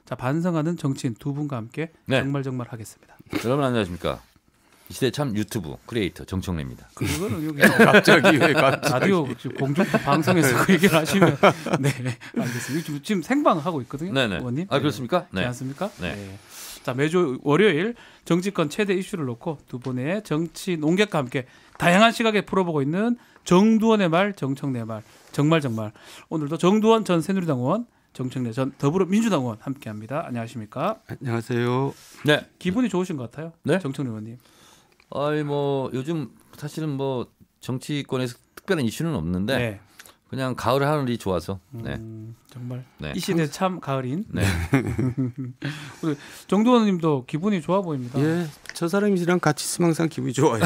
자, 반성하는 정치인 두 분과 함께 네. 정말 하겠습니다. 여러분 안녕하십니까? 이 시대 참 유튜브 크리에이터 정청래입니다. 그거는 여기 갑자기 왜 갑자기? 라디오 공중파 방송에서 그 얘기를 하시면 네, 알겠습니다. 지금 생방하고 있거든요. 네네. 의원님. 아 그렇습니까? 그렇지 네. 않습니까? 네. 자, 매주 월요일 정치권 최대 이슈를 놓고 두 분의 정치 논객과 함께 다양한 시각에 풀어보고 있는 정두원의 말, 정청래의 말, 정말 오늘도 정두원 전 새누리당 의원, 정청래 전 더불어민주당 의원 함께합니다. 안녕하십니까? 안녕하세요. 네. 기분이 좋으신 것 같아요. 네. 정청래 의원님. 아이 뭐 요즘 사실은 뭐 정치권에서 특별한 이슈는 없는데 네. 그냥 가을 하늘이 좋아서. 네. 정말 네. 이 시대 참 가을인. 네. 우리 정두원 의원님도 기분이 좋아 보입니다. 예, 저 사람이랑 같이 있으면 항상 기분이 좋아요.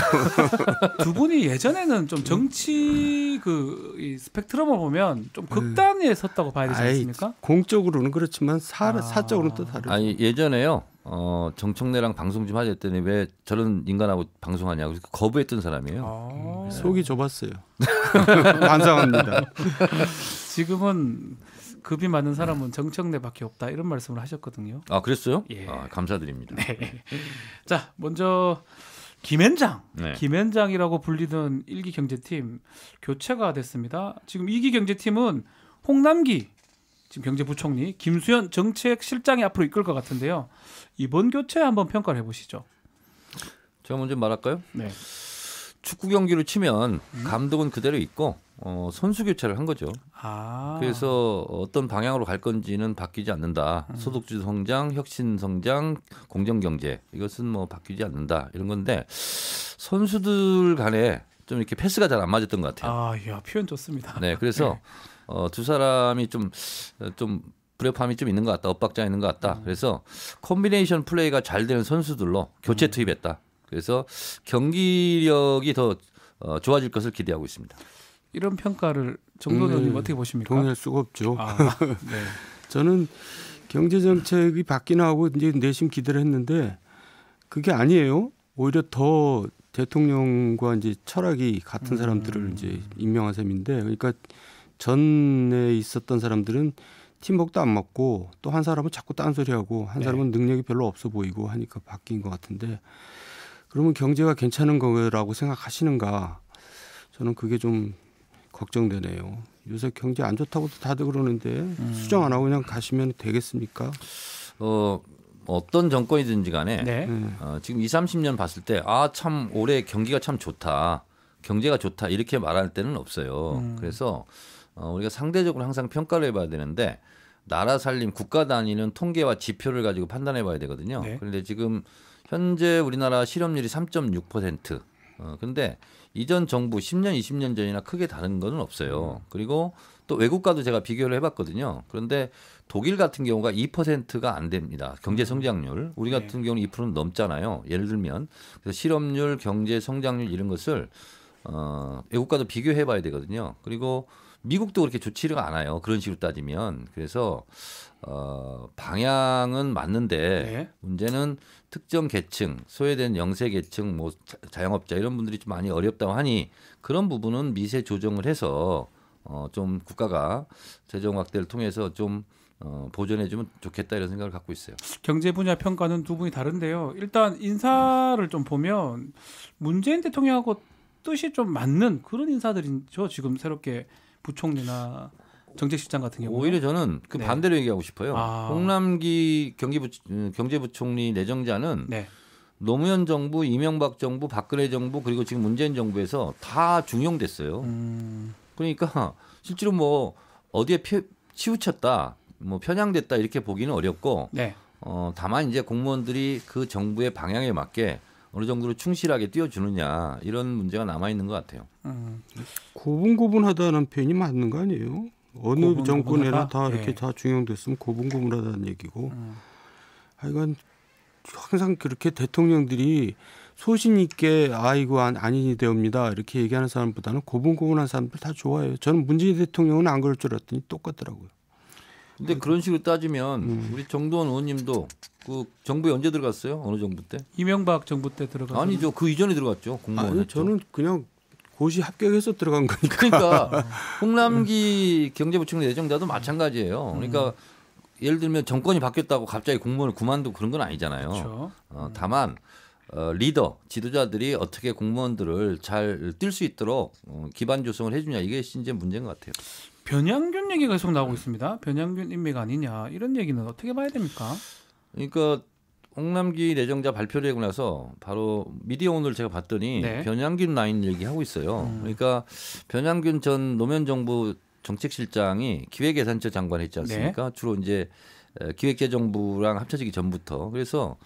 두 분이 예전에는 좀 정치 이 스펙트럼을 보면 좀 극단에 섰다고 봐야 되지 않습니까? 공적으로는 그렇지만 사적으로는 또 다르죠. 아니 예전에요. 정청래랑 방송 좀 하자 했더니 왜 저런 인간하고 방송하냐고 거부했던 사람이에요. 속이 좁았어요. 반성합니다. 지금은 급이 많은 사람은 정청래밖에 없다 이런 말씀을 하셨거든요. 아 그랬어요? 예. 아, 감사드립니다. 네. 자, 먼저 김현장, 네. 김현장이라고 불리던 1기 경제팀 교체가 됐습니다. 지금 2기 경제팀은 홍남기 지금 경제부총리, 김수현 정책실장이 앞으로 이끌 것 같은데요. 이번 교체 한번 평가를 해보시죠. 제가 먼저 말할까요? 네. 축구 경기로 치면 감독은 그대로 있고 선수 교체를 한 거죠. 그래서 어떤 방향으로 갈 건지는 바뀌지 않는다. 소득주 성장, 혁신 성장, 공정 경제 이것은 뭐 바뀌지 않는다 이런 건데 선수들 간에 좀 이렇게 패스가 잘 안 맞았던 것 같아요. 야, 표현 좋습니다. 네, 그래서 두 사람이 좀 불협화음이 좀 있는 것 같다. 엇박자 있는 것 같다. 그래서 콤비네이션 플레이가 잘 되는 선수들로 교체 투입했다. 그래서 경기력이 더 좋아질 것을 기대하고 있습니다. 이런 평가를 정도원 의원님 어떻게 보십니까? 동의할 수가 없죠. 네. 저는 경제 정책이 바뀌나 하고 이제 내심 기대를 했는데 그게 아니에요. 오히려 더 대통령과 이제 철학이 같은 사람들을 이제 임명한 셈인데, 그러니까 전에 있었던 사람들은 팀워크도 안 맞고 또 한 사람은 자꾸 딴소리하고 한 사람은 능력이 별로 없어 보이고 하니까 바뀐 것 같은데, 그러면 경제가 괜찮은 거라고 생각하시는가? 저는 그게 좀 걱정되네요. 요새 경제 안 좋다고도 다들 그러는데 수정 안 하고 그냥 가시면 되겠습니까? 어떤 정권이든지 간에 네. 지금 20, 30년 봤을 때 참 올해 경기가 참 좋다. 경제가 좋다. 이렇게 말할 때는 없어요. 그래서 우리가 상대적으로 항상 평가를 해봐야 되는데 나라 살림, 국가 단위는 통계와 지표를 가지고 판단해 봐야 되거든요. 네. 그런데 지금 현재 우리나라 실업률이 3.6%. 그런데 이전 정부 10년, 20년 전이나 크게 다른 건 없어요. 그리고 또 외국과도 제가 비교를 해봤거든요. 그런데 독일 같은 경우가 2%가 안 됩니다. 경제 성장률. 우리 같은 경우는 2%는 넘잖아요. 예를 들면 그래서 실업률, 경제 성장률 이런 것을 외국과도 비교해 봐야 되거든요. 그리고 미국도 그렇게 좋지가 않아요. 그런 식으로 따지면. 그래서 방향은 맞는데 문제는 특정 계층, 소외된 영세 계층, 뭐 자영업자 이런 분들이 좀 많이 어렵다고 하니 그런 부분은 미세 조정을 해서 좀 국가가 재정 확대를 통해서 좀 보존해주면 좋겠다 이런 생각을 갖고 있어요. 경제 분야 평가는 두 분이 다른데요. 일단 인사를 좀 보면 문재인 대통령하고 뜻이 좀 맞는 그런 인사들이죠. 지금 새롭게 부총리나 정책실장 같은 경우 오히려 저는 그 반대로 얘기하고 싶어요. 홍남기 경제부총리 내정자는 노무현 정부, 이명박 정부, 박근혜 정부 그리고 지금 문재인 정부에서 다 중용됐어요. 그러니까 실제로 뭐 어디에 치우쳤다, 뭐 편향됐다 이렇게 보기는 어렵고 다만 이제 공무원들이 그 정부의 방향에 맞게 어느 정도로 충실하게 띄워주느냐 이런 문제가 남아 있는 것 같아요. 고분고분하다는 표현이 맞는 거 아니에요? 어느 정권에나 다 이렇게 네. 다 중용됐으면 고분고분하다는 얘기고. 하여간 항상 그렇게 대통령들이 소신 있게 아이고 아니니 되옵니다 이렇게 얘기하는 사람보다는 고분고분한 사람들 다 좋아해요. 저는 문재인 대통령은 안 그럴 줄 알았더니 똑같더라고요. 근데 그런 식으로 따지면 우리 정두원 의원님도 그 정부에 언제 들어갔어요? 어느 정부 때? 이명박 정부 때 들어가서 아니죠. 그 이전에 들어갔죠. 공무원. 저는 그냥 고시 합격해서 들어간 거니까. 그러니까 홍남기 경제부총리 내정자도 마찬가지예요. 그러니까 예를 들면 정권이 바뀌었다고 갑자기 공무원을 그만두고 그런 건 아니잖아요. 그렇죠. 다만 리더, 지도자들이 어떻게 공무원들을 잘 뛸 수 있도록 기반 조성을 해주냐 이게 이제 문제인 것 같아요. 변양균 얘기가 계속 나오고 있습니다. 변양균 인맥 아니냐 이런 얘기는 어떻게 봐야 됩니까? 그러니까 홍남기 내정자 발표를 하고 나서 바로 미디어 오늘 제가 봤더니 네. 변양균 라인 얘기하고 있어요. 그러니까 변양균 전 노무현정부 정책실장이 기획예산처 장관 했지 않습니까? 주로 이제 기획재정부랑 합쳐지기 전부터. 그래서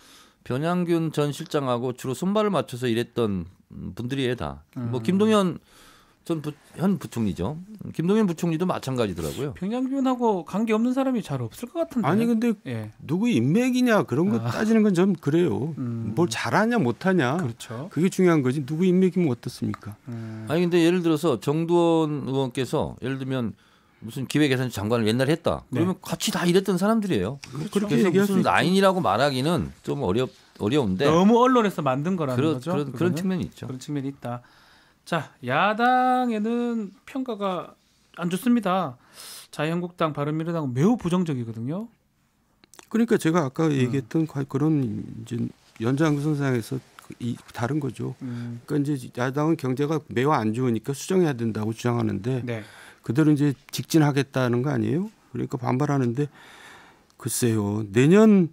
변양균 전 실장하고 주로 손발을 맞춰서 일했던 분들이에요 다. 뭐 김동연 현 부총리죠. 김동연 부총리도 마찬가지더라고요. 변양균하고 관계 없는 사람이 잘 없을 것 같은데. 아니 근데 예. 누구 인맥이냐 그런 거 따지는 건 좀 그래요. 뭘 잘하냐 못하냐 그렇죠. 그게 중요한 거지. 누구 인맥이면 어떻습니까? 아니 근데 예를 들어서 정두원 의원께서 예를 들면 무슨 기획예산 장관을 옛날에 했다. 그러면 같이 다 일했던 사람들이에요. 그렇게 그래서 얘기할 수 무슨 있죠. 라인이라고 말하기는 좀 어려운데 너무 언론에서 만든 거라는 거죠. 그런 그거는? 측면이 있죠. 그런 측면이 있다. 자, 야당에는 평가가 안 좋습니다. 자유한국당, 바른미래당은 매우 부정적이거든요. 그러니까 제가 아까 얘기했던 그런 이제 연장선상에서 다른 거죠. 그러니까 이제 야당은 경제가 매우 안 좋으니까 수정해야 된다고 주장하는데 네. 그대로 이제 직진하겠다는 거 아니에요? 그러니까 반발하는데 글쎄요. 내년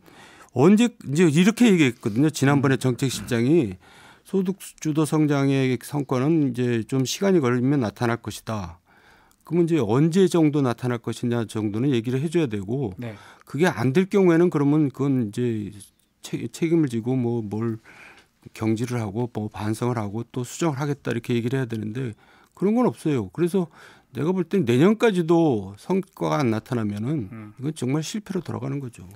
언제 이제 이렇게 얘기했거든요. 지난번에 정책실장이 소득 주도 성장의 성과는 이제 좀 시간이 걸리면 나타날 것이다. 그러면 이제 언제 정도 나타날 것이냐 정도는 얘기를 해줘야 되고 네. 그게 안 될 경우에는 그러면 그건 이제 책임을 지고 뭐 뭘 경질을 하고 뭐 반성을 하고 또 수정을 하겠다 이렇게 얘기를 해야 되는데 그런 건 없어요. 그래서 내가 볼 땐 내년까지도 성과가 안 나타나면은 이건 정말 실패로 돌아가는 거죠.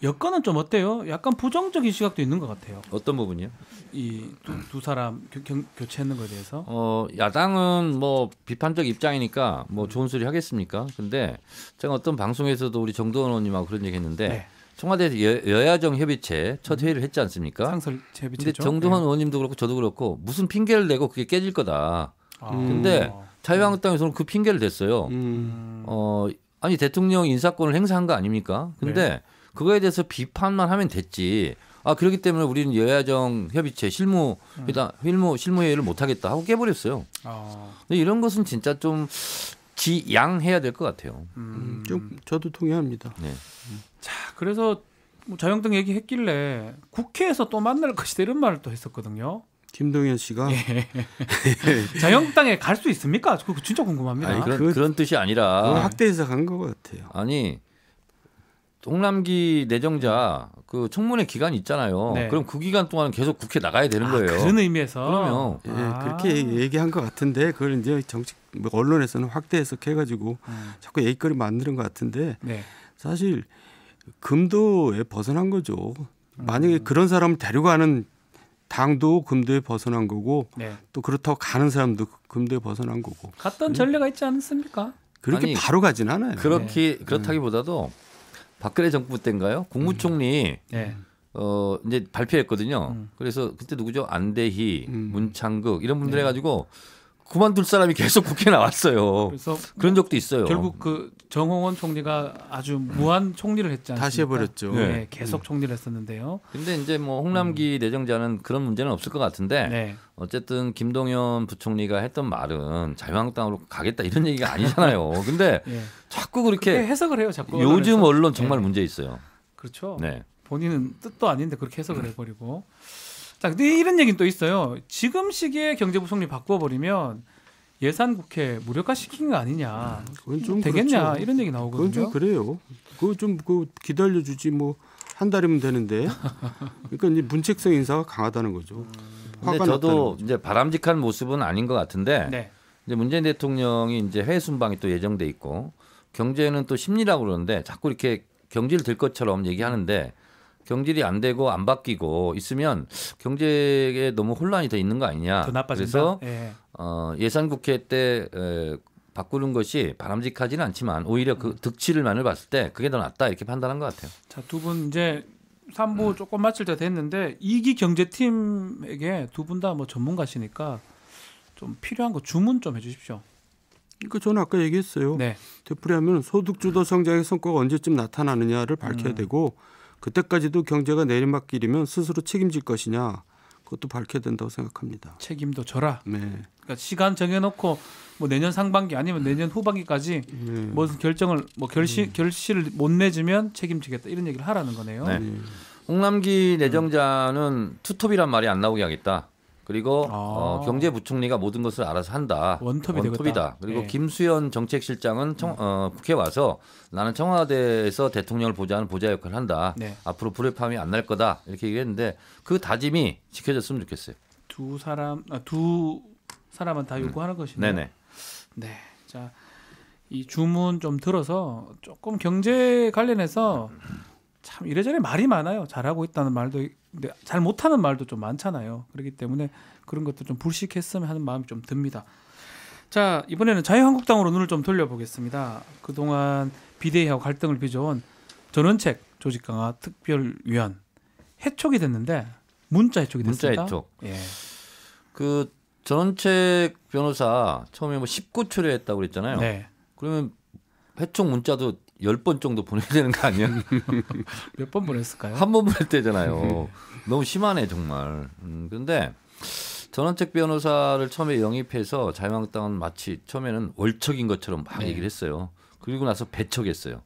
여건은 좀 어때요? 약간 부정적인 시각도 있는 것 같아요. 어떤 부분이요? 이 두 사람 교체하는 거에 대해서. 야당은 뭐 비판적 입장이니까 뭐 좋은 소리 하겠습니까? 근데 제가 어떤 방송에서도 우리 정도원 의원님하고 그런 얘기했는데 네. 청와대 여야정 협의체 첫 회의를 했지 않습니까? 상설 근데 협의체죠. 정도원 의원님도 그렇고 저도 그렇고 무슨 핑계를 대고 그게 깨질 거다. 근데 아. 자유한국당에서는 그 핑계를 댔어요. 아니 대통령 인사권을 행사한 거 아닙니까? 근데 네. 그거에 대해서 비판만 하면 됐지. 그렇기 때문에 우리는 여야정 협의체 실무회의를 못 하겠다 하고 깨버렸어요. 근데 이런 것은 진짜 좀 지양해야 될 것 같아요. 좀 저도 동의합니다. 네. 자, 그래서 뭐 자유한국당 얘기했길래 국회에서 또 만날 것이다 이런 말을 또 했었거든요. 김동연 씨가 자유한국당에 갈 수 있습니까? 그거 진짜 궁금합니다. 아니, 그런 뜻이 아니라 확대 해석한 것 같아요. 아니 홍남기 내정자 그 청문회 기간이 있잖아요. 네. 그럼 그 기간 동안 계속 국회 나가야 되는 거예요. 그런 의미에서. 그럼요. 예, 그렇게 얘기한 것 같은데 그걸 이제 정치 언론에서는 확대 해석해가지고 자꾸 얘기거리 만드는 것 같은데 네. 사실 금도에 벗어난 거죠. 만약에 그런 사람을 데려가는 당도 금도에 벗어난 거고 네. 또 그렇다고 가는 사람도 금도에 벗어난 거고 갔던 전례가 있지 않습니까? 그렇게 아니, 바로 가진 않아요. 그렇다기보다도 박근혜 정부 때인가요? 국무총리 네. 이제 발표했거든요. 그래서 그때 누구죠? 안대희, 문창극 이런 분들 해가지고 그만둘 사람이 계속 국회에 나왔어요. 그래서 그런 적도 있어요. 결국 그 정홍원 총리가 아주 무한 총리를 했지 않습니까? 다시 해버렸죠. 네, 계속 총리를 했었는데요. 근데 이제 뭐 홍남기 내정자는 그런 문제는 없을 것 같은데 네. 어쨌든 김동연 부총리가 했던 말은 자유한국당으로 가겠다 이런 얘기가 아니잖아요. 근데 예. 자꾸 그렇게 해석을 해요, 자꾸. 요즘 언론에서. 언론 정말 네. 문제 있어요. 그렇죠. 네. 본인은 뜻도 아닌데 그렇게 해석을 해버리고. 자, 근데 이런 얘기는 또 있어요. 지금 시기에 경제부총리 바꿔버리면 예산 국회 무력화시킨 거 아니냐. 그건 좀 되겠냐 그렇죠. 이런 얘기 나오거든요. 그건 좀 그래요. 그거 좀 기다려주지 뭐 한 달이면 되는데. 그러니까 이제 문책성 인사가 강하다는 거죠. 근데 화가 저도 났다는 거죠. 이제 바람직한 모습은 아닌 것 같은데 네. 이제 문재인 대통령이 이제 해외 순방이 또 예정돼 있고 경제는 또 심리라고 그러는데 자꾸 이렇게 경질 될 것처럼 얘기하는데 경질이 안 되고 안 바뀌고 있으면 경제에 너무 혼란이 더 있는 거 아니냐. 더 나빠진다. 그래서 예. 예산 국회 때 바꾸는 것이 바람직하지는 않지만 오히려 그 득치를만을 봤을 때 그게 더 낫다 이렇게 판단한 것 같아요. 자, 두 분 이제 3부 조금 마칠 때 됐는데 이기 경제팀에게 두 분 다 뭐 전문가시니까 좀 필요한 거 주문 좀 해주십시오. 그러니까 저는 아까 얘기했어요. 네. 되풀이하면 소득주도 성장의 성과가 언제쯤 나타나느냐를 밝혀야 되고 그때까지도 경제가 내리막길이면 스스로 책임질 것이냐 그것도 밝혀야 된다고 생각합니다. 책임도 져라. 네. 그러니까 시간 정해놓고 뭐 내년 상반기 아니면 내년 후반기까지 무슨 결정을 뭐 결실을 못 내주면 책임지겠다 이런 얘기를 하라는 거네요. 네. 홍남기 내정자는 투톱이란 말이 안 나오게 하겠다. 그리고 경제부총리가 모든 것을 알아서 한다. 원톱이다. 원톱이다. 그리고 네. 김수현 정책실장은 국회 와서 나는 청와대에서 대통령을 보좌하는 보좌 역할을 한다. 네. 앞으로 불협화음이 안 날 거다. 이렇게 얘기했는데 그 다짐이 지켜졌으면 좋겠어요. 두 사람은 다 요구하는 것이네요. 네네. 네. 자, 이 주문 좀 들어서 조금 경제 관련해서 참 이래저래 말이 많아요. 잘하고 있다는 말도 근데 잘 못하는 말도 좀 많잖아요. 그렇기 때문에 그런 것도 좀 불식했으면 하는 마음이 좀 듭니다. 자, 이번에는 자유한국당으로 눈을 좀 돌려보겠습니다. 그동안 비대위하고 갈등을 빚어온 전원책 조직 강화 특별위원 해촉이 됐는데 문자 해촉이 됐습니다. 문자 해촉. 예. 그 전원책 변호사 처음에 뭐 19초를 했다고 그랬잖아요. 네. 그러면 해촉 문자도 10번 정도 보내야 되는 거 아니야? 몇 번 보냈을까요? 한 번 보낼 때잖아요. 너무 심하네 정말. 그런데 전원책 변호사를 처음에 영입해서 자유한국당은 마치 처음에는 월척인 것처럼 막 얘기를 했어요. 그리고 나서 배척했어요.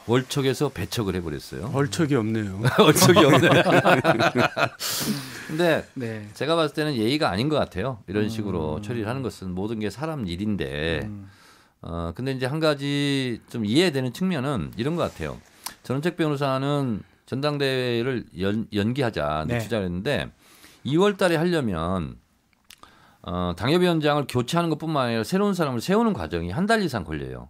월척에서 배척을 해버렸어요. 얼척이 없네요. 월척이 없네. 근데 네. 제가 봤을 때는 예의가 아닌 것 같아요. 이런 식으로 처리를 하는 것은 모든 게 사람 일인데 근데 이제 한 가지 좀 이해되는 측면은 이런 것 같아요. 전원책 변호사는 전당대회를 연기하자 네. 늦추자 그랬는데 2월 달에 하려면 당협위원장을 교체하는 것뿐만 아니라 새로운 사람을 세우는 과정이 한 달 이상 걸려요.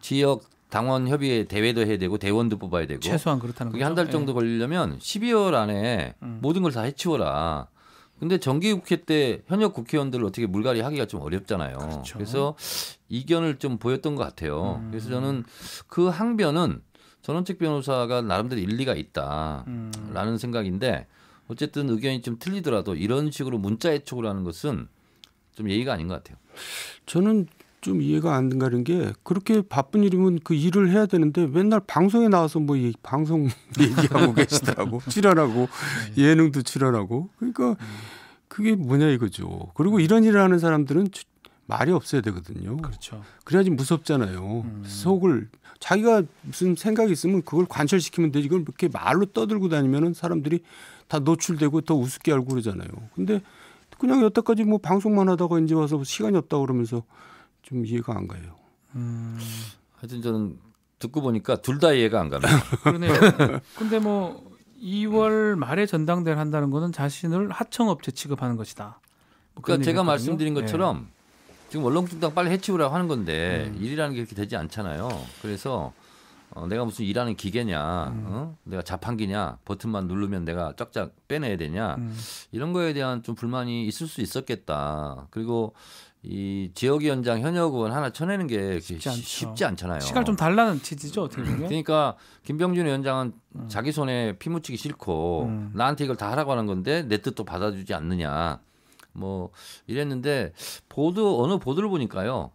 지역 당원 협의회 대회도 해야 되고 대원도 뽑아야 되고 최소한 그렇다는 그게 거죠. 한 달 정도 걸리려면 12월 안에 모든 걸 다 해치워라. 근데 정기국회 때 현역 국회의원들을 어떻게 물갈이 하기가 좀 어렵잖아요. 그렇죠. 그래서 이견을 좀 보였던 것 같아요. 그래서 저는 그 항변은 전원책 변호사가 나름대로 일리가 있다라는 생각인데 어쨌든 의견이 좀 틀리더라도 이런 식으로 문자 해촉을 하는 것은 좀 예의가 아닌 것 같아요. 저는 좀 이해가 안 가는 게 그렇게 바쁜 일이면 그 일을 해야 되는데 맨날 방송에 나와서 뭐 이 방송 얘기하고 계시더라고. 출연하고 예능도 출연하고 그러니까 그게 뭐냐 이거죠. 그리고 이런 일을 하는 사람들은 말이 없어야 되거든요. 그렇죠. 그래야지 무섭잖아요. 속을 자기가 무슨 생각이 있으면 그걸 관철시키면 되지. 이걸 이렇게 말로 떠들고 다니면은 사람들이 다 노출되고 더 우습게 알고 그러잖아요. 근데 그냥 여태까지 뭐 방송만 하다가 이제 와서 시간이 없다 그러면서 좀 이해가 안 가요. 하여튼 저는 듣고 보니까 둘 다 이해가 안 가네요. 그러네요. 근데 뭐 2월 말에 전당대회를 한다는 거는 자신을 하청업체 취급하는 것이다. 뭐 그런 그러니까 제가 얘기였거든요. 말씀드린 것처럼 지금 원렁뚱땅 빨리 해치우라고 하는 건데 일이라는 게 이렇게 되지 않잖아요. 그래서 내가 무슨 일하는 기계냐, 내가 자판기냐, 버튼만 누르면 내가 쫙쫙 빼내야 되냐, 이런 거에 대한 좀 불만이 있을 수 있었겠다. 그리고 이 지역위원장 현역 의원 하나 쳐내는 게 쉽지 않잖아요. 시간을 좀 달라는 취지죠 어떻게 보면. 그러니까 김병준 위원장은 자기 손에 피 묻히기 싫고 나한테 이걸 다 하라고 하는 건데 내 뜻도 받아주지 않느냐. 뭐 이랬는데 어느 보도를 보니까요.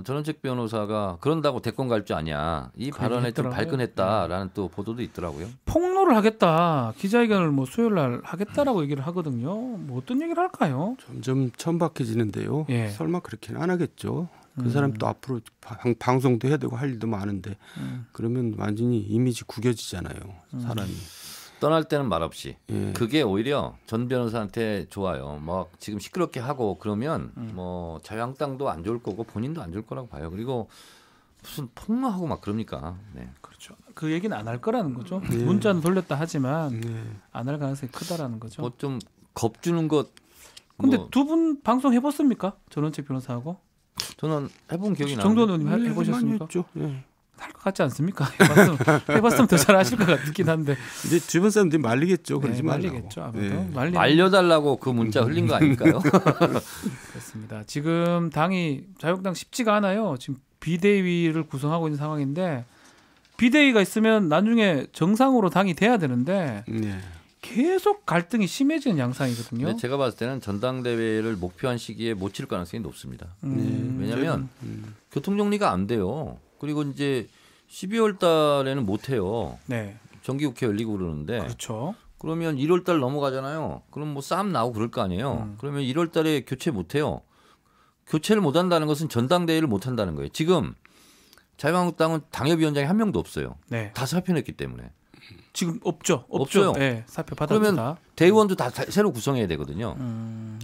전원책 변호사가 그런다고 대권 갈 줄 아냐. 이 발언에 좀 발끈했다라는 또 보도도 있더라고요. 폭로를 하겠다. 기자회견을 뭐 수요일 날 하겠다라고 얘기를 하거든요. 뭐 어떤 얘기를 할까요? 점점 천박해지는데요. 예. 설마 그렇게는 안 하겠죠. 그 사람 또 앞으로 방송도 해야 되고 할 일도 많은데 그러면 완전히 이미지 구겨지잖아요. 사람이. 떠날 때는 말없이. 예. 그게 오히려 전 변호사한테 좋아요. 막 지금 시끄럽게 하고 그러면 뭐 자유한국당도 안 좋을 거고 본인도 안 좋을 거라고 봐요. 그리고 무슨 폭로하고 막 그럽니까? 네. 그렇죠. 그 얘기는 안 할 거라는 거죠. 네. 문자는 돌렸다 하지만 네. 안 할 가능성이 크다라는 거죠. 뭐 좀 겁주는 것. 근데 뭐 두 분 방송 해봤습니까? 전원책 변호사하고 저는 해본 기억이 나는데. 정도는 많이 해보셨습니까? 했죠. 예. 할 것 같지 않습니까? 해봤으면 더 잘하실 것 같긴 한데. 이제 주변 사람들이 말리겠죠. 그러지 네, 말라고. 말리겠죠. 아무래도 네. 말려달라고 그 문자 흘린 거 아닐까요? 그렇습니다. 지금 당이 자유한국당 쉽지가 않아요. 지금 비대위를 구성하고 있는 상황인데 비대위가 있으면 나중에 정상으로 당이 돼야 되는데 네. 계속 갈등이 심해지는 양상이거든요. 근데 제가 봤을 때는 전당대회를 목표한 시기에 못 칠 가능성이 높습니다. 음. 왜냐하면 교통 정리가 안 돼요. 그리고 이제 12월 달에는 못 해요. 네, 정기국회 열리고 그러는데 그렇죠. 그러면 1월 달 넘어가잖아요. 그럼 뭐 싸움 나오고 그럴 거 아니에요. 그러면 1월 달에 교체 못 해요. 교체를 못 한다는 것은 전당대회를 못 한다는 거예요. 지금 자유한국당은 당협위원장이 한 명도 없어요. 네, 다 사표냈기 때문에. 지금 없죠. 없어요. 네, 사표 받았다. 그러면 대의원도 다 새로 구성해야 되거든요.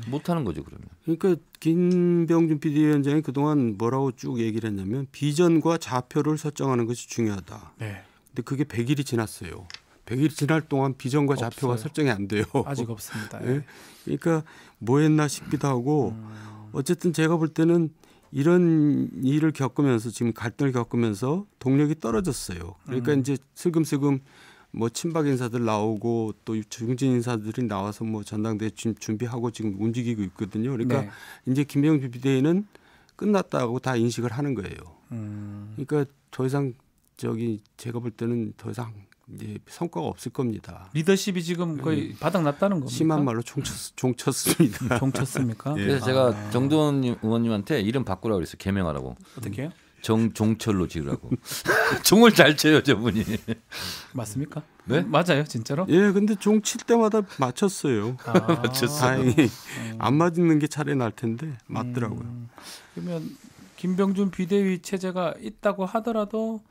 못 하는 거죠, 그러면. 그러니까 김병준 비대위원장이 그동안 뭐라고 쭉 얘기를 했냐면 비전과 좌표를 설정하는 것이 중요하다. 네, 근데 그게 100일이 지났어요. 100일이 지날 동안 비전과 좌표가 없어요. 설정이 안 돼요. 아직 없습니다. 예? 그러니까 뭐 했나 싶기도 하고 어쨌든 제가 볼 때는 이런 일을 겪으면서 지금 갈등을 겪으면서 동력이 떨어졌어요. 그러니까 이제 슬금슬금 뭐 친박 인사들 나오고 또 중진 인사들이 나와서 뭐 전당대회 준비하고 지금 움직이고 있거든요. 그러니까 네. 이제 김병준 비대위는 끝났다고 다 인식을 하는 거예요. 그러니까 더 이상 제가 볼 때는 더 이상 이제 성과가 없을 겁니다. 리더십이 지금 거의 바닥 났다는 겁니까? 심한 말로 종쳤습니다. 종쳤습니까? 예. 그래서 제가 정두원 의원님한테 이름 바꾸라고 그랬어요. 개명하라고. 어떻게 해요? 정철로 지으라고. 종을 잘 쳐요, 저분이. 맞습니까? 네? 맞아요, 진짜로? 예, 근데 종 칠 때마다 맞췄어요. 맞췄어요. 다행히 안 맞는 게 차라리 날 텐데 맞더라고요. 그러면 김병준 비대위 체제가 있다고 하더라도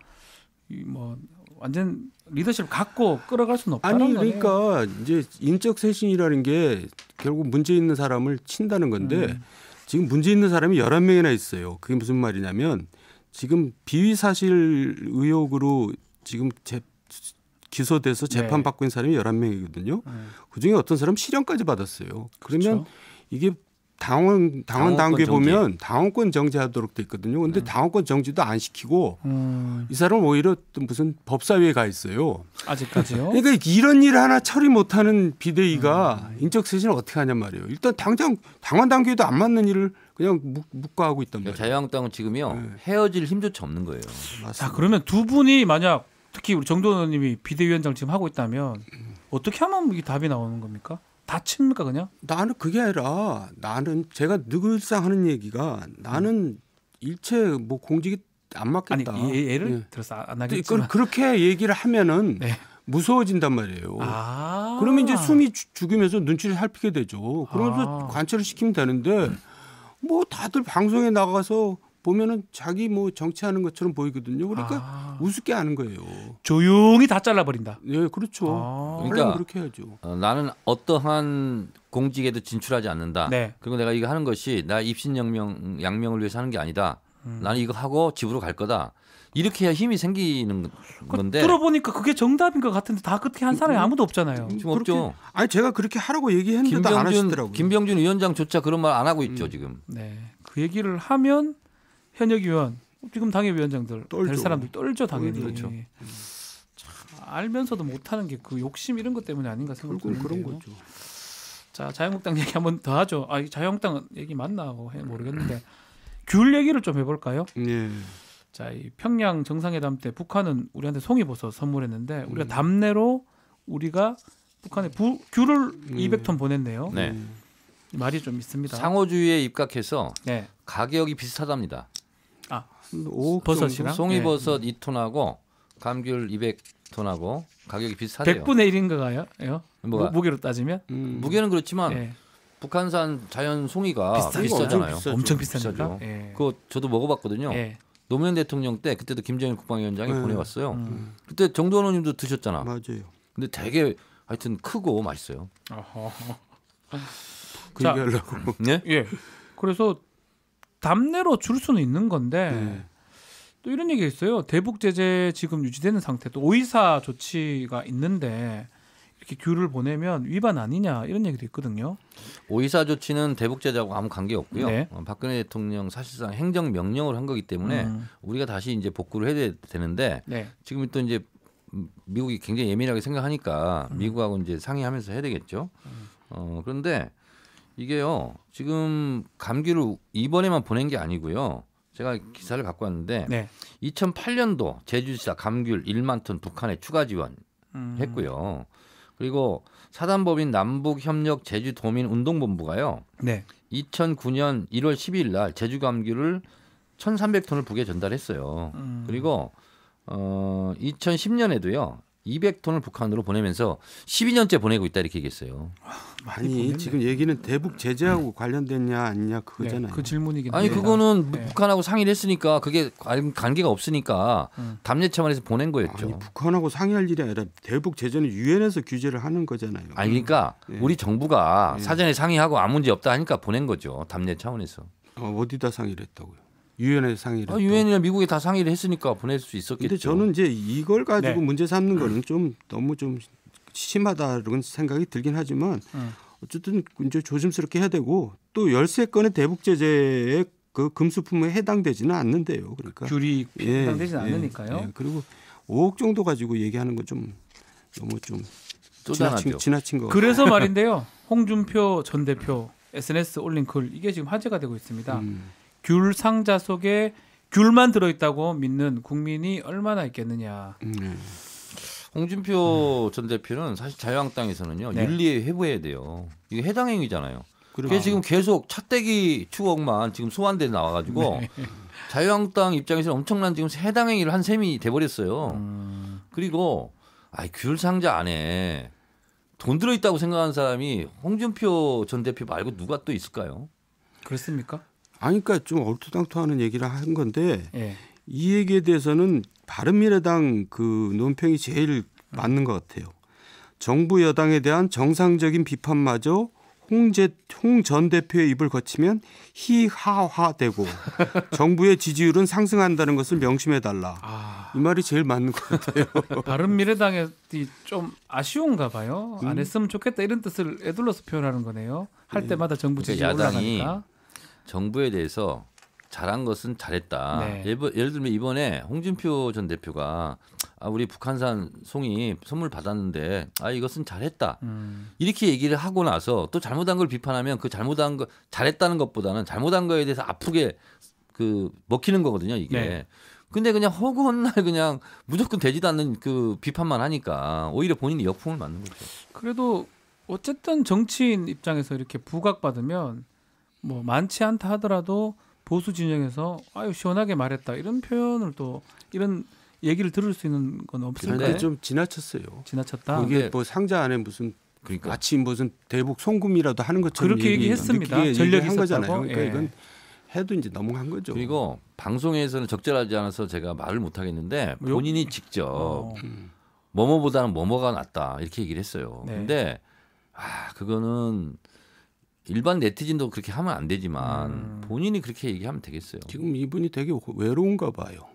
뭐 완전 리더십을 갖고 끌어갈 수는 없다는 아니 거네요. 그러니까 이제 인적 쇄신이라는 게 결국 문제 있는 사람을 친다는 건데 지금 문제 있는 사람이 11명이나 있어요. 그게 무슨 말이냐면 지금 비위 사실 의혹으로 지금 기소돼서 재판 받고 있는 사람이 11명이거든요. 그중에 어떤 사람 실형까지 받았어요. 그러면 그렇죠. 이게 당원 당규에 정지. 보면 당원권 정지하도록 돼 있거든요. 근데 당원권 정지도 안 시키고 이 사람은 오히려 또 무슨 법사위에 가 있어요. 아직까지요? 그러니까 이런 일 하나 처리 못하는 비대위가 인적쇄신을 어떻게 하냔 말이에요. 일단 당장 당원 당규에도 안 맞는 일을 그냥 묵과하고 있단 말이에요. 자유한국당은 지금요 헤어질 힘조차 없는 거예요. 자, 그러면 두 분이 만약 특히 우리 정도원 의원님이 비대위원장 지금 하고 있다면 어떻게 하면 이게 답이 나오는 겁니까? 다 칩니까 그냥? 나는 그게 아니라 나는 제가 늘상 하는 얘기가 나는 일체 뭐 공직이 안 아니 맞겠다. 예를 예. 들어서 안 하겠지만 그렇게 얘기를 하면은 네. 무서워진단 말이에요. 아. 그러면 이제 숨이 죽으면서 눈치를 살피게 되죠. 그러면서 아. 관찰을 시키면 되는데 뭐 다들 방송에 나가서 보면은 자기 뭐 정치하는 것처럼 보이거든요. 그러니까 우습게 하는 거예요. 조용히 다 잘라버린다. 예, 그렇죠. 그러니까 그러니까 그렇게 해야죠. 나는 어떠한 공직에도 진출하지 않는다. 네. 그리고 내가 이거 하는 것이 나 양명을 위해서 하는 게 아니다. 나는 이거 하고 집으로 갈 거다. 이렇게 해야 힘이 생기는 건데 들어보니까 그게 정답인 것 같은데 다 그렇게 한 사람이 아무도 없잖아요. 지금 없죠. 아니 제가 그렇게 하라고 얘기했는데도 안 하시더라고요. 김병준 위원장조차 그런 말 안 하고 있죠 지금. 네. 그 얘기를 하면 현역 의원 지금 당협위원장들 될 떨죠. 사람들 떨죠 당연히. 떨죠. 참, 알면서도 못하는 게 그 욕심 이런 것 때문이 아닌가 결국은 생각드는데요. 그런 거죠. 자, 자유한국당 얘기 한번 더 하죠. 아, 자유한국당 얘기 맞나고 모르겠는데 귤 얘기를 좀 해볼까요? 예. 자, 이 평양 정상회담 때 북한은 우리한테 송이버섯 선물했는데 우리가 답내로 우리가 북한에 귤을 200톤 보냈네요. 네. 이 말이 좀 있습니다. 상호주의에 입각해서 네. 가격이 비슷하답니다. 아, 5억 버섯이랑 송이버섯 2톤하고 감귤 200톤하고 가격이 비슷하대요. 100분의 1인가요? 뭐가? 무게로 따지면 무게는 그렇지만 네. 북한산 자연 송이가 비싸죠. 비싸잖아요. 비싸죠. 엄청 비싸니까. 비싸죠. 예. 그거 저도 먹어봤거든요. 예. 노무현 대통령 때 그때도 김정일 국방위원장이 네. 보내왔어요. 그때 정두원 의원님도 드셨잖아. 맞아요. 근데 되게 하여튼 크고 맛있어요. 어허. 그 자. 얘기하려고. 네? 예. 그래서 답내로 줄 수는 있는 건데 네. 또 이런 얘기가 있어요. 대북 제재 지금 유지되는 상태 또 오이사 조치가 있는데 이렇게 귤을 보내면 위반 아니냐 이런 얘기도 있거든요. 오이사 조치는 대북 제재하고 아무 관계 없고요. 네. 박근혜 대통령 사실상 행정 명령을 한 거기 때문에 우리가 다시 이제 복구를 해야 되는데 네. 지금 또 이제 미국이 굉장히 예민하게 생각하니까 미국하고 이제 상의하면서 해야 되겠죠. 그런데 이게요 지금 감귤을 이번에만 보낸 게 아니고요. 제가 기사를 갖고 왔는데 네. 2008년도 제주시사 감귤 1만 톤 북한에 추가 지원했고요. 그리고 사단법인 남북협력 제주도민운동본부가요. 네. 2009년 1월 12일 날 제주 감귤을 1,300톤을 북에 전달했어요. 그리고 2010년에도요. 200톤을 북한으로 보내면서 12년째 보내고 있다 이렇게 얘기했어요. 아니 지금 얘기는 대북 제재하고 관련됐냐 아니냐 그거잖아요. 네, 그 질문이긴 아니 합니다. 그거는 네. 북한하고 상의를 했으니까 그게 관계가 없으니까 담례 차원에서 보낸 거였죠. 아니 북한하고 상의할 일이 아니라 대북 제재는 유엔에서 규제를 하는 거잖아요. 아니 그러니까 네. 우리 정부가 네. 사전에 상의하고 아무 문제 없다 하니까 보낸 거죠. 담례 차원에서. 어디다 상의를 했다고요? 유엔에서 상의를. 유엔이나 미국이 다 상의를 했으니까 보낼 수 있었겠죠. 근데 저는 이제 이걸 가지고 네. 문제 삼는 거는 좀 너무 좀 심하다는 생각이 들긴 하지만 어쨌든 이제 조심스럽게 해야 되고 또 13건의 대북 제재의 그 금수품에 해당되지는 않는데요. 그러니까 귤이 예, 해당되진 예, 않으니까요. 예. 그리고 5억 정도 가지고 얘기하는 건 좀 너무 좀 쪼잔하죠. 지나친 거. 그래서 말인데요. 홍준표 전 대표 SNS 올린 글 이게 지금 화제가 되고 있습니다. 귤 상자 속에 귤만 들어있다고 믿는 국민이 얼마나 있겠느냐. 네. 홍준표 전 대표는 사실 자유한국당에서는요. 네. 윤리에 회부해야 돼요. 이게 해당 행위잖아요. 그리고 그래서 지금 계속 차떼기 추억만 지금 소환돼 나와가지고 자유한국당 입장에서는 엄청난 지금 해당 행위를 한 셈이 돼버렸어요. 그리고 귤 상자 안에 돈 들어있다고 생각하는 사람이 홍준표 전 대표 말고 누가 또 있을까요? 그렇습니까? 아니 그러니까 좀 얼토당토하는 얘기를 한 건데 예. 이 얘기에 대해서는 바른미래당 그 논평이 제일 맞는 것 같아요. 정부 여당에 대한 정상적인 비판마저 홍 전 대표의 입을 거치면 희하화되고 정부의 지지율은 상승한다는 것을 명심해달라. 이 말이 제일 맞는 것 같아요. 바른미래당이 좀 아쉬운가 봐요. 안 했으면 좋겠다 이런 뜻을 애둘러서 표현하는 거네요. 할 때마다 정부 지지율 그러니까 야당이 올라가니까. 정부에 대해서 잘한 것은 잘했다. 네. 예를 들면 이번에 홍준표 전 대표가 우리 북한산 송이 선물 받았는데 이것은 잘했다. 이렇게 얘기를 하고 나서 또 잘못한 걸 비판하면 그 잘못한 거 잘했다는 것보다는 잘못한 거에 대해서 아프게 그 먹히는 거거든요. 이게. 네. 근데 그냥 허구한 날 그냥 무조건 되지도 않는 그 비판만 하니까 오히려 본인이 역풍을 맞는 거죠. 그래도 어쨌든 정치인 입장에서 이렇게 부각받으면 뭐 많지 않다 하더라도 보수 진영에서 아유 시원하게 말했다 이런 표현을 또 이런 얘기를 들을 수 있는 건 없을까요? 근데 좀 지나쳤어요. 지나쳤다. 그게 뭐 상자 안에 무슨 그러니까 마치 무슨 대북 송금이라도 하는 것처럼 그렇게 얘기했습니다. 전력이 한 거잖아요. 있었다고. 그러니까 예. 이건 해도 이제 넘어간 거죠. 그리고 방송에서는 적절하지 않아서 제가 말을 못 하겠는데 본인이 직접 뭐뭐보다는 뭐뭐가 낫다 이렇게 얘기를 했어요. 네. 근데 그거는 일반 네티즌도 그렇게 하면 안 되지만 본인이 그렇게 얘기하면 되겠어요. 지금 이분이 되게 외로운가 봐요.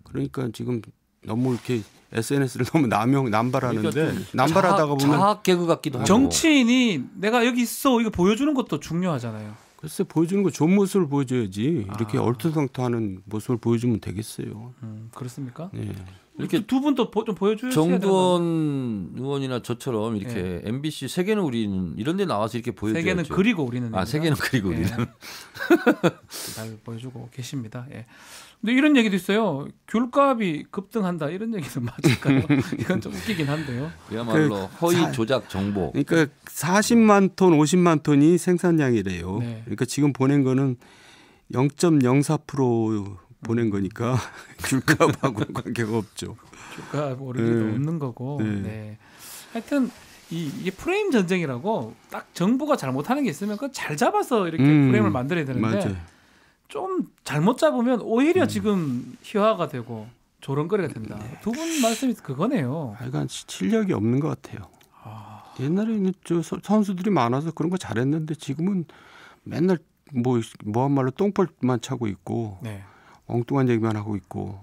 그러니까 지금 너무 이렇게 SNS를 너무 남발하는데 그러니까 남발하다가 보면 자학 개그 같기도 하고. 정치인이 내가 여기 있어 이거 보여주는 것도 중요하잖아요. 글쎄 보여주는 거 좋은 모습을 보여줘야지 이렇게 얼토당토하는 모습을 보여주면 되겠어요. 그렇습니까? 네. 이렇게 두 분도 좀 보여주셔야 정두원 의원이나 저처럼 이렇게 MBC 세계는 우리는 이런 데 나와서 이렇게 보여줘야죠. 세계는 그리고 우리는 세계는 그리고 예. 우리는. 잘 보여주고 계십니다. 예. 근데 이런 얘기도 있어요. 귤값이 급등한다 이런 얘기는 맞을까요? 이건 좀 웃기긴 한데요. 그야말로 허위 조작 정보. 그러니까 40만 톤, 50만 톤이 생산량이래요. 네. 그러니까 지금 보낸 거는 0.04% 보낸 거니까 귤값하고는 관계가 없죠. 귤값 오르기도 네. 없는 거고. 네. 네. 하여튼 이게 프레임 전쟁이라고 딱 정부가 잘못하는 게 있으면 그거 잘 잡아서 이렇게 프레임을 만들어야 되는데 맞아요. 좀 잘못 잡으면 오히려 지금 희화가 되고 조롱거리가 된다. 두 분 말씀이 그거네요. 하여간 실력이 없는 것 같아요. 옛날에는 저 선수들이 많아서 그런 거 잘했는데 지금은 맨날 뭐한 말로 똥벌만 차고 있고 네. 엉뚱한 얘기만 하고 있고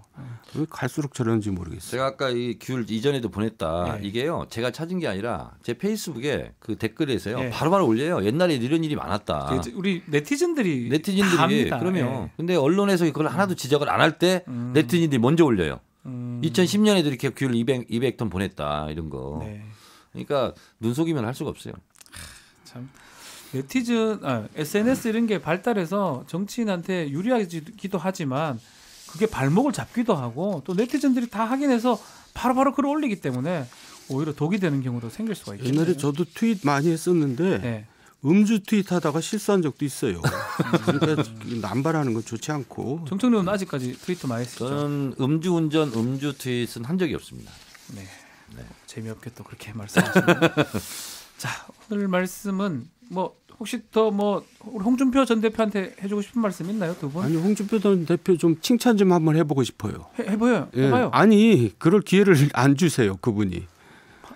왜 갈수록 저러는지 모르겠어요. 제가 아까 이 귤 이전에도 보냈다. 네. 이게요. 제가 찾은 게 아니라 제 페이스북에 그 댓글에서요. 네. 바로바로 올려요. 옛날에 이런 일이 많았다. 우리 네티즌들이 다 합니다. 그러면 예. 근데 언론에서 그걸 하나도 지적을 안 할 때 네티즌들이 먼저 올려요. 2010년에도 이렇게 귤 200톤 보냈다 이런 거. 네. 그러니까 눈속이면 할 수가 없어요. 참 네티즌, SNS 이런 게 발달해서 정치인한테 유리하기도 하지만 그게 발목을 잡기도 하고 또 네티즌들이 다 확인해서 바로바로 글을 올리기 때문에 오히려 독이 되는 경우도 생길 수가 있겠네요. 옛날에 저도 트윗 많이 했었는데 네. 음주 트윗하다가 실수한 적도 있어요. 그러니까 남발하는 건 좋지 않고. 정청래 의원 아직까지 트위터 많이 쓰죠. 저는 음주운전, 음주 트윗은 한 적이 없습니다. 네. 재미없게 또 그렇게 말씀하시네요. 자, 오늘 말씀은 뭐 혹시 더 뭐 홍준표 전 대표한테 해주고 싶은 말씀 있나요, 두 분? 아니 홍준표 전 대표 좀 칭찬 좀 한번 해보고 싶어요. 해봐요. 예. 해봐요. 아니 그럴 기회를 안 주세요 그분이.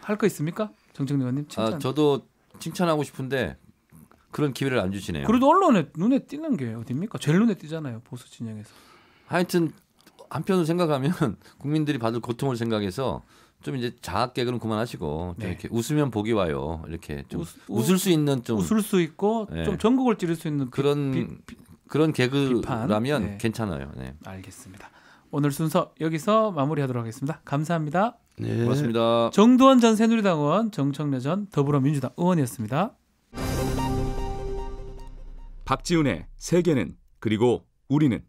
할 거 있습니까, 정청래 의원님? 칭찬. 아, 저도 칭찬하고 싶은데 그런 기회를 안 주시네요. 그래도 언론에 눈에 띄는 게 어딥니까? 제일 눈에 띄잖아요, 보수 진영에서. 하여튼 한편으로 생각하면 국민들이 받을 고통을 생각해서 좀 이제 자학 개그는 그만하시고 좀 네. 이렇게 웃으면 복이 와요. 이렇게 좀 웃- 웃을 수 있는 좀 웃을 수 있고 네. 좀 전국을 찌를 수 있는 그런 그런 개그라면 네. 괜찮아요. 네. 알겠습니다. 오늘 순서 여기서 마무리하도록 하겠습니다. 감사합니다. 네. 고맙습니다. 정두원 전 새누리당 의원, 정청래 전 더불어민주당 의원이었습니다. 박지훈의 세계는 그리고 우리는